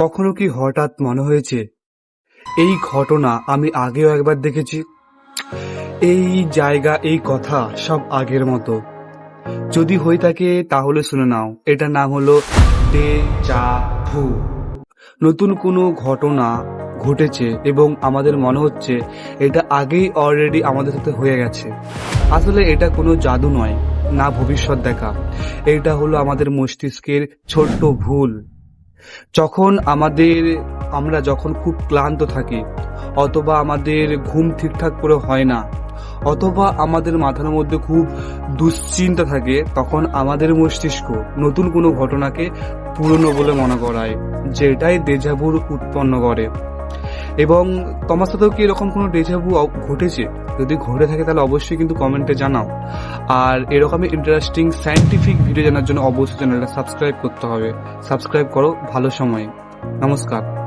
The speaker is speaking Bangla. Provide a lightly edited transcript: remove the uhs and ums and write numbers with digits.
কখনো কি হঠাৎ মনে হয়েছে এই ঘটনা আমি আগেও একবার দেখেছি? এই জায়গা, এই কথা সব আগের মতো। যদি হয়ে থাকে তাহলে শুনে নাও, এটার নাম হলো ডেজা ভু। নতুন কোনো ঘটনা ঘটেছে এবং আমাদের মনে হচ্ছে এটা আগেই অলরেডি আমাদের সাথে হয়ে গেছে। আসলে এটা কোনো জাদু নয়, না ভবিষ্যৎ দেখা। এটা হলো আমাদের মস্তিষ্কের ছোট্ট ভুল। আমরা যখন খুব ক্লান্ত থাকি, অথবা আমাদের ঘুম ঠিকঠাক করে হয় না, অথবা আমাদের মাথার মধ্যে খুব দুশ্চিন্তা থাকে, তখন আমাদের মস্তিষ্ক নতুন কোনো ঘটনাকে পুরনো বলে মনে করায়, যেটাই ডেজাভু উৎপন্ন করে। এবং তোমার সাথেও কি এরকম কোনো ডেজাভু ঘটেছে? যদি ঘটে থাকে তাহলে অবশ্যই কিন্তু কমেন্টে জানাও। আর এরকমই ইন্টারেস্টিং সায়েন্টিফিক ভিডিও জানার জন্য অবশ্যই চ্যানেলটা সাবস্ক্রাইব করতে হবে। সাবস্ক্রাইব করো ভালো সময়ে। নমস্কার।